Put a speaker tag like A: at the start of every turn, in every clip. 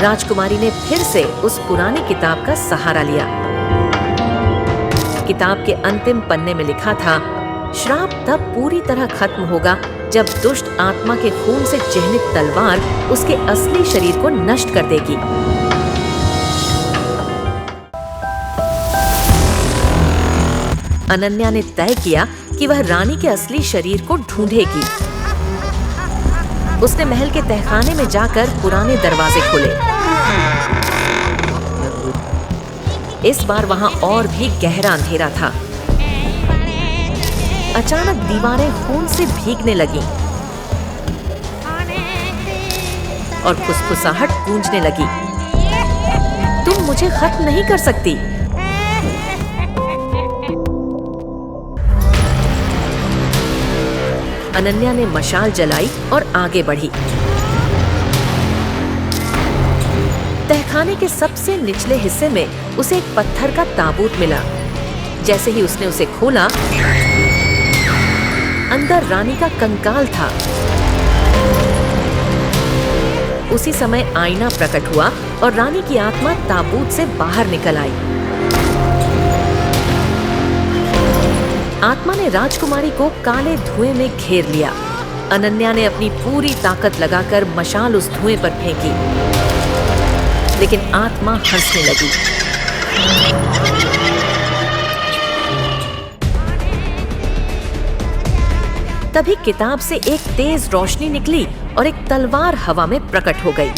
A: राजकुमारी ने फिर से उस पुरानी किताब का सहारा लिया। किताब के अंतिम पन्ने में लिखा था, श्राप तब पूरी तरह खत्म होगा जब दुष्ट आत्मा के खून से चिह्नित तलवार उसके असली शरीर को नष्ट कर देगी। अनन्या ने तय किया कि वह रानी के असली शरीर को ढूंढेगी। उसने महल के तहखाने में जाकर पुराने दरवाजे खोले। इस बार वहां और भी गहरा अंधेरा था। अचानक दीवारें खून से भीगने लगीं और फुसफुसाहट गूंजने लगी। तुम मुझे खत्म नहीं कर सकती। अनन्या ने मशाल जलाई और आगे बढ़ी। तहखाने के सबसे निचले हिस्से में उसे एक पत्थर का ताबूत मिला। जैसे ही उसने उसे खोला, अंदर रानी का कंकाल था। उसी समय आईना प्रकट हुआ और रानी की आत्मा ताबूत से बाहर निकल आई। आत्मा ने राजकुमारी को काले धुएं में घेर लिया। अनन्या ने अपनी पूरी ताकत लगाकर मशाल उस धुएं पर फेंकी, लेकिन आत्मा हंसने लगी। तभी किताब से एक तेज रोशनी निकली और एक तलवार हवा में प्रकट हो गई।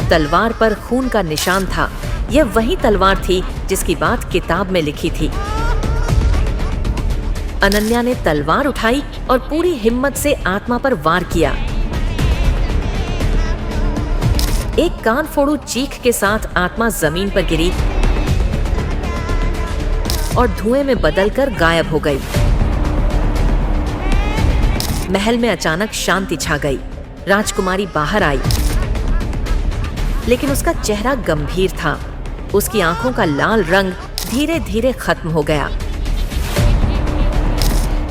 A: तलवार पर खून का निशान था। यह वही तलवार थी जिसकी बात किताब में लिखी थी। अनन्या ने तलवार उठाई और पूरी हिम्मत से आत्मा पर वार किया। एक कान फोड़ू चीख के साथ आत्मा जमीन पर गिरी और धुएं में बदलकर गायब हो गई। महल में अचानक शांति छा गई। राजकुमारी बाहर आई, लेकिन उसका चेहरा गंभीर था। उसकी आंखों का लाल रंग धीरे धीरे खत्म हो गया,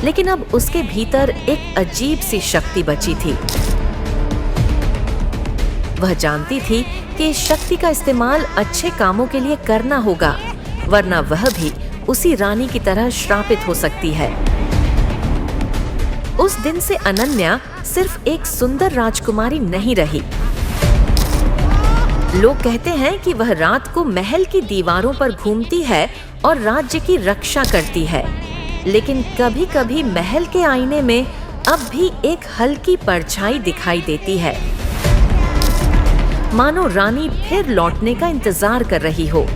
A: लेकिन अब उसके भीतर एक अजीब सी शक्ति बची थी। वह जानती थी कि इस शक्ति का इस्तेमाल अच्छे कामों के लिए करना होगा, वरना वह भी उसी रानी की तरह श्रापित हो सकती है। उस दिन से अनन्या सिर्फ एक सुंदर राजकुमारी नहीं रही। लोग कहते हैं कि वह रात को महल की दीवारों पर घूमती है और राज्य की रक्षा करती है, लेकिन कभी-कभी महल के आईने में अब भी एक हल्की परछाई दिखाई देती है, मानो रानी फिर लौटने का इंतजार कर रही हो।